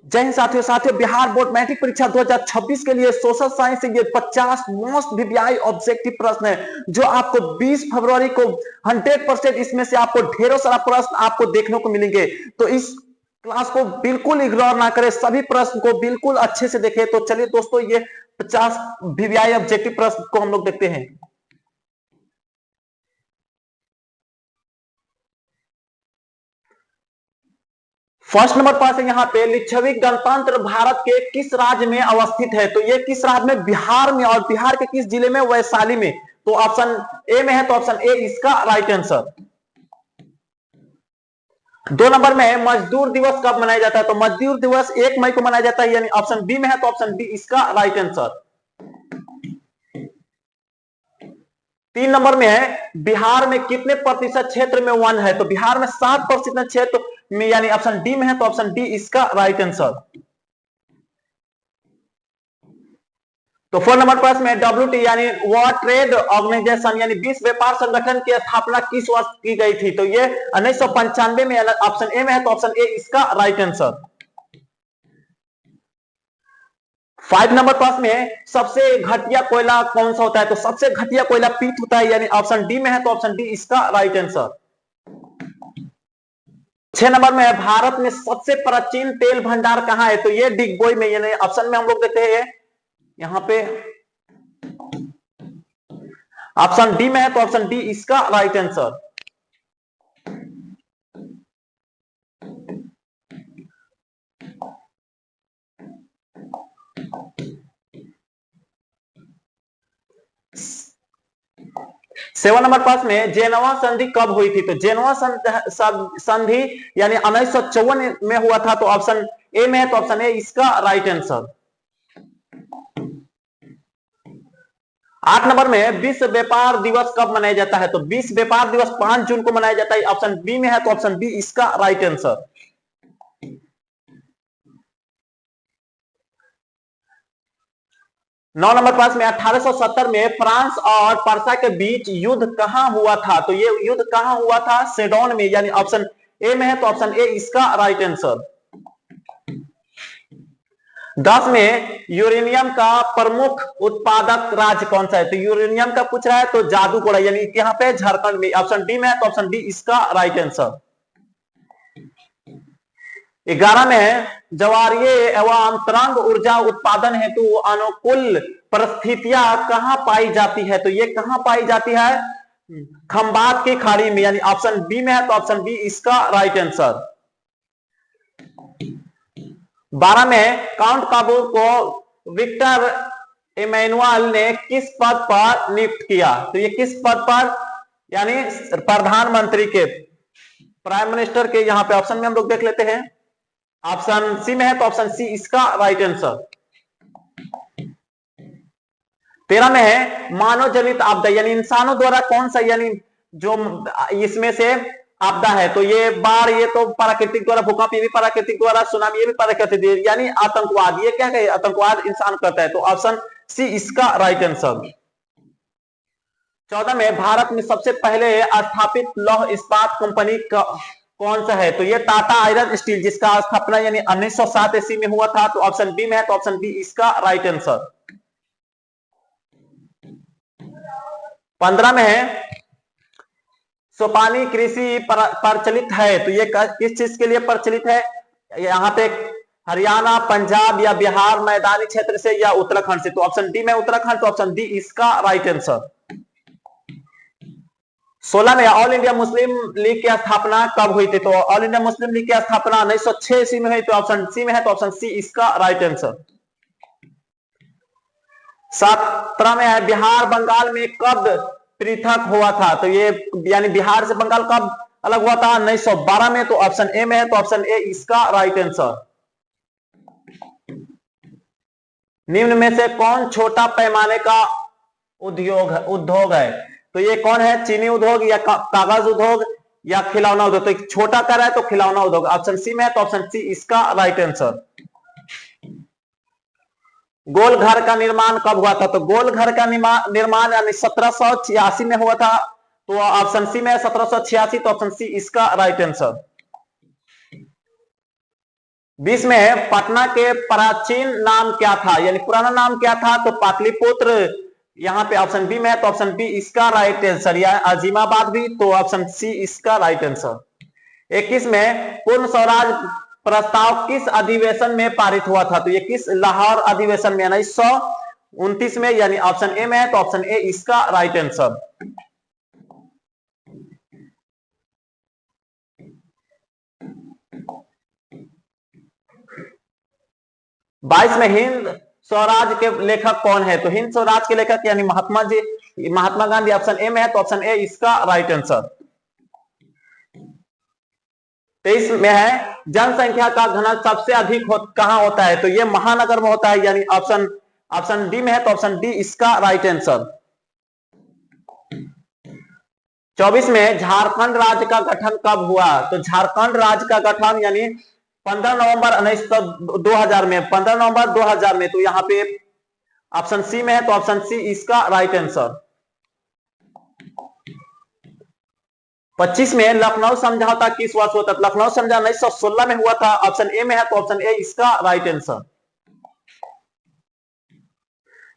जय हिंद साथियों। Bihar board matric परीक्षा 2026 के लिए सोशल साइंस से ये 50 मोस्ट वीवीआई ऑब्जेक्टिव प्रश्न है जो आपको 20 फरवरी को 100% इसमें से आपको ढेरों सारा प्रश्न आपको देखने को मिलेंगे। तो इस क्लास को बिल्कुल इग्नोर ना करें, सभी प्रश्न को बिल्कुल अच्छे से देखें। तो चलिए दोस्तों, ये 50 वीवीआई ऑब्जेक्टिव प्रश्न को हम लोग देखते हैं। फर्स्ट नंबर पास है यहाँ पे, लिच्छवी गणतंत्र भारत के किस राज्य में अवस्थित है? तो ये किस राज्य में? बिहार में। और बिहार के किस जिले में? वैशाली में। तो ऑप्शन ए में है, तो ऑप्शन ए इसका राइट आंसर। 2 नंबर में है, मजदूर दिवस कब मनाया जाता है? तो मजदूर दिवस 1 मई को मनाया जाता है, यानी ऑप्शन बी में है, तो ऑप्शन बी इसका राइट आंसर। 3 नंबर में है, बिहार में कितने प्रतिशत क्षेत्र में वन है? तो बिहार में 7% क्षेत्र में, यानी ऑप्शन डी में है, तो ऑप्शन डी इसका राइट आंसर। तो 4 नंबर प्रश्न में WTO यानी वर्ल्ड ट्रेड ऑर्गेनाइजेशन यानी विश्व व्यापार संगठन की स्थापना किस वर्ष की गई थी? तो ये 1995 में, ऑप्शन ए में है, तो ऑप्शन ए इसका राइट आंसर। 5 नंबर प्रश्न में सबसे घटिया कोयला कौन सा होता है? तो सबसे घटिया कोयला पीट होता है, यानी ऑप्शन डी में है, तो ऑप्शन डी इसका राइट आंसर। 6 नंबर में है, भारत में सबसे प्राचीन तेल भंडार कहां है? तो ये डिगबोई में, यानी ऑप्शन में हम लोग देते हैं यहां पे ऑप्शन डी में है, तो ऑप्शन डी इसका राइट आंसर। सेवन नंबर पास में जेनवा संधि कब हुई थी? तो जेनवा संधि यानी 1954 में हुआ था, तो ऑप्शन ए में है, तो ऑप्शन ए इसका राइट आंसर। 8 नंबर में विश्व व्यापार दिवस कब मनाया जाता है? तो विश्व व्यापार दिवस 5 जून को मनाया जाता है, ऑप्शन बी में है, तो ऑप्शन बी इसका राइट आंसर। नौ नंबर पास में 1870 में फ्रांस और पर्सा के बीच युद्ध कहां हुआ था? तो ये युद्ध कहां हुआ था? सेडोन में, यानी ऑप्शन ए में है, तो ऑप्शन ए इसका राइट आंसर। 10 में यूरेनियम का प्रमुख उत्पादक राज्य कौन सा है? तो यूरेनियम का पूछ रहा है, तो जादूगोड़ा यानी यहाँ पे झारखंड में, ऑप्शन डी में है, तो ऑप्शन डी इसका राइट आंसर। 11 में है, ज्वारीय एवं तरंग ऊर्जा उत्पादन हेतु अनुकूल परिस्थितियां कहां पाई जाती है? तो ये कहां पाई जाती है? खंबात की खाड़ी में, यानी ऑप्शन बी में है, तो ऑप्शन बी इसका राइट आंसर। 12 में काउंट काबू को विक्टर इमैनुअल ने किस पद पर नियुक्त किया? तो ये किस पद पर? यानी प्रधानमंत्री के, प्राइम मिनिस्टर के। यहां पे ऑप्शन में हम लोग देख लेते हैं, ऑप्शन सी में है, तो ऑप्शन सी इसका राइट आंसर। 13 में है, मानव जनित आपदा यानी इंसानों द्वारा कौन सा, यानी जो इसमें से आपदा है? तो ये बाढ़, ये तो प्राकृतिक द्वारा, भूकंप ये भी प्राकृतिक द्वारा, सुनामी ये भी प्राकृतिक, यानी आतंकवाद, ये क्या है? आतंकवाद इंसान करता है, तो ऑप्शन सी इसका राइट आंसर। 14 में भारत में सबसे पहले स्थापित लौह इस्पात कंपनी का कौन सा है? तो ये टाटा आयरन स्टील, जिसका स्थापना यानी 1907 ईस्वी में हुआ था, तो ऑप्शन बी में है, तो ऑप्शन बी इसका राइट आंसर। 15 में है, सोपानी कृषि प्रचलित है, तो ये किस चीज के लिए प्रचलित है? यहाँ पे हरियाणा, पंजाब या बिहार मैदानी क्षेत्र से या उत्तराखंड से? तो ऑप्शन डी में उत्तराखंड, तो ऑप्शन डी इसका राइट आंसर। 16 में ऑल इंडिया मुस्लिम लीग की स्थापना कब हुई थी? तो ऑल इंडिया मुस्लिम लीग की स्थापना 1906 ईस्वी में हुई, तो ऑप्शन सी में है, तो ऑप्शन सी इसका राइट आंसर। 17 में है, बिहार बंगाल में कब पृथक हुआ था? तो ये यानी बिहार से बंगाल कब अलग हुआ था? 1912 में, तो ऑप्शन ए में है, तो ऑप्शन ए इसका राइट आंसर। निम्न में से कौन छोटा पैमाने का उद्योग है? तो ये कौन है? चीनी उद्योग या कागज उद्योग या खिलौना उद्योग? तो छोटा कर रहा है, तो खिलौना उद्योग, ऑप्शन सी में है, तो ऑप्शन सी इसका राइट आंसर। गोल घर का निर्माण कब हुआ था? तो गोल घर का निर्माण यानी 1786 में हुआ था, तो ऑप्शन सी में है, 1786, तो ऑप्शन सी इसका राइट आंसर। 20 में है पटना के प्राचीन नाम क्या था, यानी पुराना नाम क्या था, तो पाटलिपुत्र। यहाँ पे ऑप्शन बी में है, तो ऑप्शन बी इसका राइट आंसर, या अजीमाबाद भी, तो ऑप्शन सी इसका राइट आंसर। 21 में पूर्ण स्वराज प्रस्ताव किस अधिवेशन में पारित हुआ था, तो ये किस लाहौर अधिवेशन में, 1929 में, यानी ऑप्शन ए में है, तो ऑप्शन ए इसका राइट आंसर। 22 में हिंद स्वराज के लेखक कौन है, तो हिंद स्वराज के लेखक यानी महात्मा जी, महात्मा गांधी, ऑप्शन ए में है, तो ऑप्शन ए इसका राइट आंसर। 23 में है जनसंख्या का घनत्व सबसे अधिक कहां होता है, तो ये महानगर में होता है, यानी ऑप्शन डी में है, तो ऑप्शन डी इसका राइट आंसर। 24 में झारखंड राज्य का गठन कब हुआ, तो झारखंड राज्य का गठन यानी 15 नवंबर 2000 में, 15 नवंबर 2000 में, तो यहाँ पे ऑप्शन सी में है, तो ऑप्शन सी इसका राइट आंसर। 25 में लखनऊ समझौता किस वर्ष हुआ था, लखनऊ समझौता 1916 में हुआ था, ऑप्शन ए में है, तो ऑप्शन ए इसका राइट आंसर।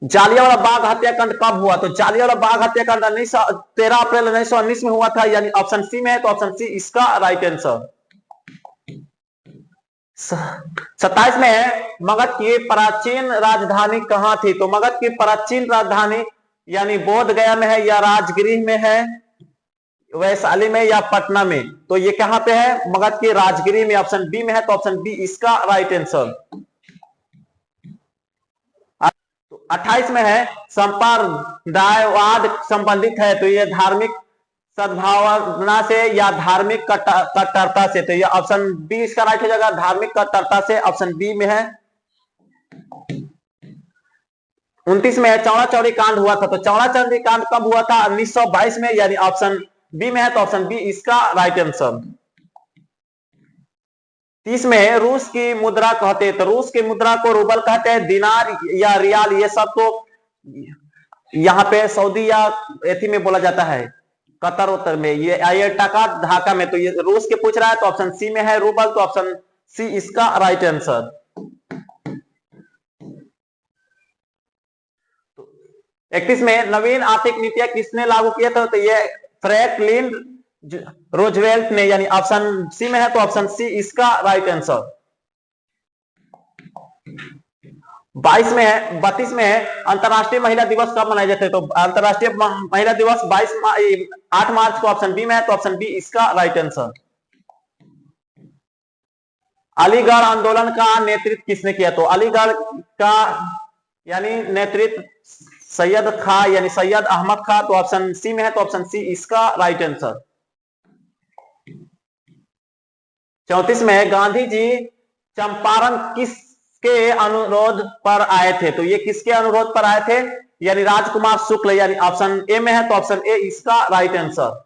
जालियांवाला बाग हत्याकांड कब हुआ, तो जालियांवाला बाग हत्याकांड 13 अप्रैल 1919 में हुआ था, यानी ऑप्शन सी में है, तो ऑप्शन सी इसका राइट आंसर। 27 में है मगध की प्राचीन राजधानी कहां थी, तो मगध की प्राचीन राजधानी यानी बोध गया में है, या राजगृह में है, वैशाली में, या पटना में, तो ये कहां पे है, मगध की राजगृह में, ऑप्शन बी में है, तो ऑप्शन बी इसका राइट आंसर। 28 में है संप्रदायवाद संबंधित है, तो ये धार्मिक सद्भावना से या धार्मिक कट्टरता से, तो ये ऑप्शन बी इसका राइट हो जाएगा, धार्मिक कट्टरता से, ऑप्शन बी में है। 29 में है चौड़ा चौड़ी कांड हुआ था, तो चौड़ा चौड़ी कांड कब हुआ था, 1922 में, यानी ऑप्शन बी में है, तो ऑप्शन बी इसका राइट आंसर। 30 में रूस की मुद्रा कहते हैं, तो रूस की मुद्रा को रूबल कहते हैं, दिनार या रियाल ये सब तो यहाँ पे सऊदी या एथी में बोला जाता है, कतर उत्तर में, ये टका ढाका में, तो ये रूस के पूछ रहा है, तो ऑप्शन सी में है रूबल, तो ऑप्शन सी इसका राइट आंसर। 31 में नवीन आर्थिक नीतियां किसने लागू किया था, तो ये फ्रैंकलिन रूजवेल्ट ने, यानी ऑप्शन सी में है, तो ऑप्शन सी इसका राइट आंसर। 22 में है 32 में है अंतरराष्ट्रीय महिला दिवस कब मनाए जाते हैं, तो अंतरराष्ट्रीय महिला दिवस 8 मार्च को, ऑप्शन बी में है, तो ऑप्शन बी इसका राइट आंसर। अलीगढ़ आंदोलन का नेतृत्व किसने किया, तो अलीगढ़ का यानी नेतृत्व सैयद खा यानी सैयद अहमद खा, तो ऑप्शन सी में है, तो ऑप्शन सी इसका राइट आंसर। 34 में है गांधी जी चंपारण किसके अनुरोध पर आए थे, तो ये किसके अनुरोध पर आए थे, यानी राजकुमार शुक्ल, यानी ऑप्शन ए में है, तो ऑप्शन ए इसका राइट आंसर।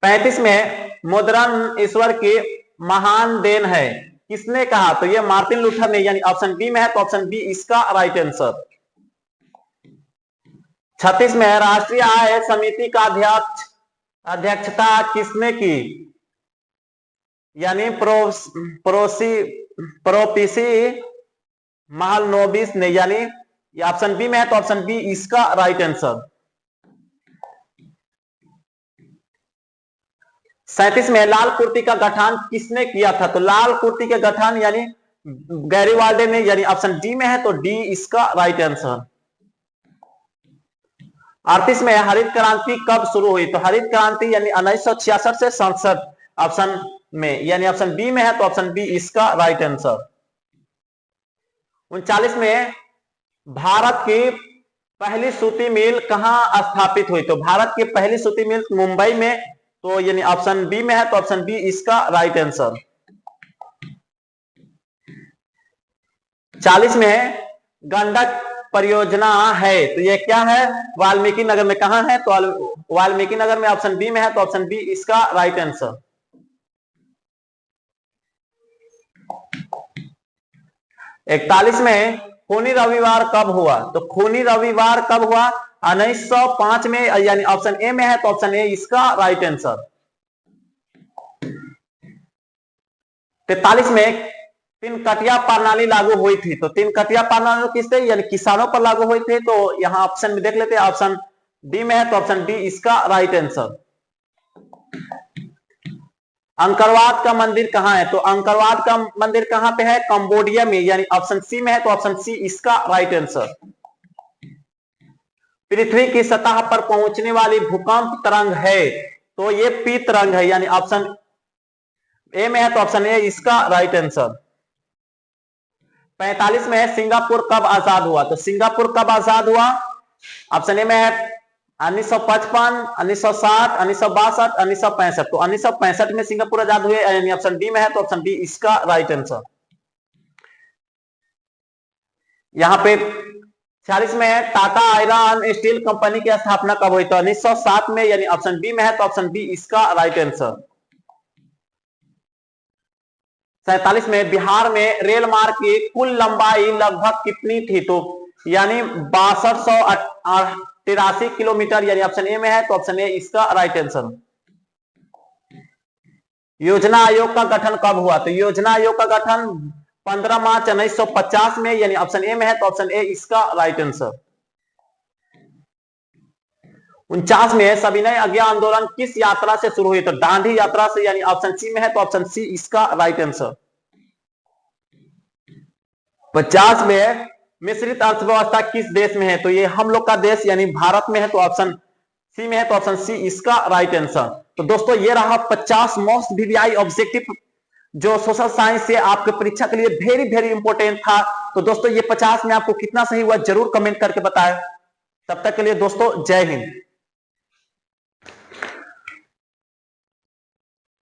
35 में मुद्रण ईश्वर की महान देन है, किसने कहा, तो ये मार्टिन लूथर ने, यानी ऑप्शन बी में है, तो ऑप्शन बी इसका राइट आंसर। 36 में राष्ट्रीय आय समिति का अध्यक्षता किसने की, यानी प्रोपीसी महालनोबिस ने, यानी ऑप्शन बी में है, तो ऑप्शन बी इसका राइट आंसर। 37 में लाल कुर्ती का गठन किसने किया था, तो लाल कुर्ती के गठन यानी गैरीवाल्डे ने, यानी ऑप्शन डी में है, तो डी इसका राइट आंसर। 38 में हरित क्रांति कब शुरू हुई, तो हरित क्रांति यानी 1966 से 67, ऑप्शन में, यानी ऑप्शन बी में है, तो ऑप्शन बी इसका राइट आंसर। 39 में भारत की पहली सूती मिल कहां स्थापित हुई, तो भारत की पहली सूती मिल मुंबई में, तो यानी ऑप्शन बी में है, तो ऑप्शन बी इसका राइट आंसर। 40 में गंडक परियोजना है, तो ये क्या है, वाल्मीकि नगर में, कहां है, तो वाल्मीकि नगर में, ऑप्शन बी में है, तो ऑप्शन बी इसका राइट आंसर। 41 में खूनी रविवार कब हुआ, तो खूनी रविवार कब हुआ, 1905 में, यानी ऑप्शन ए में है, तो ऑप्शन ए इसका राइट आंसर। 43 में 3 कटिया प्रणाली लागू हुई थी। तो 3 कटिया प्रणाली किस थे, यानी किसानों पर लागू हुई थी। तो यहां ऑप्शन में देख लेते हैं, ऑप्शन डी में है, तो ऑप्शन डी इसका राइट आंसर। अंकरवाद का मंदिर कहां है, तो अंकरवाद का मंदिर कहां पे है, कंबोडिया में, यानी ऑप्शन सी में है, तो ऑप्शन सी इसका राइट आंसर। पृथ्वी की सतह पर पहुंचने वाली भूकंप तरंग है, तो ये पी तरंग है, यानी ऑप्शन ए में है, तो ऑप्शन ए इसका राइट आंसर। 45 में है, सिंगापुर कब आजाद हुआ, तो सिंगापुर कब आजाद हुआ, ऑप्शन ए में है 1955, 1960, 1962, 1965। तो 1965 में सिंगापुर आजाद हुए, यानी ऑप्शन डी में है, तो ऑप्शन डी इसका राइट आंसर। यहां पे 46 में है, टाटा आयरन स्टील कंपनी की स्थापना कब हुई, तो 1907 में, यानी ऑप्शन बी में है, तो ऑप्शन बी इसका राइट आंसर। 47 में बिहार में रेल मार्ग की कुल लंबाई लगभग कितनी थी, तो यानी 6283 किलोमीटर, यानी ऑप्शन ए में है, तो ऑप्शन ए इसका राइट आंसर। योजना आयोग का गठन कब हुआ, तो योजना आयोग का गठन 15 मार्च 1950 में, यानी ऑप्शन ए में है, तो ऑप्शन ए इसका राइट आंसर। 49 में सविनय अज्ञा आंदोलन किस यात्रा से शुरू हुई, तो दांडी यात्रा से, यानी ऑप्शन सी में है, तो ऑप्शन सी इसका राइट आंसर। 50 में मिश्रित अर्थव्यवस्था किस देश में है, तो ये हम लोग का देश यानी भारत में है, तो ऑप्शन सी में है, तो ऑप्शन सी इसका राइट आंसर। तो दोस्तों ये रहा 50 मोस्ट वीवीआई ऑब्जेक्टिव जो सोशल साइंस से आपके परीक्षा के लिए वेरी वेरी इंपॉर्टेंट था। तो दोस्तों ये 50 में आपको कितना सही हुआ जरूर कमेंट करके बताएं। तब तक के लिए दोस्तों जय हिंद।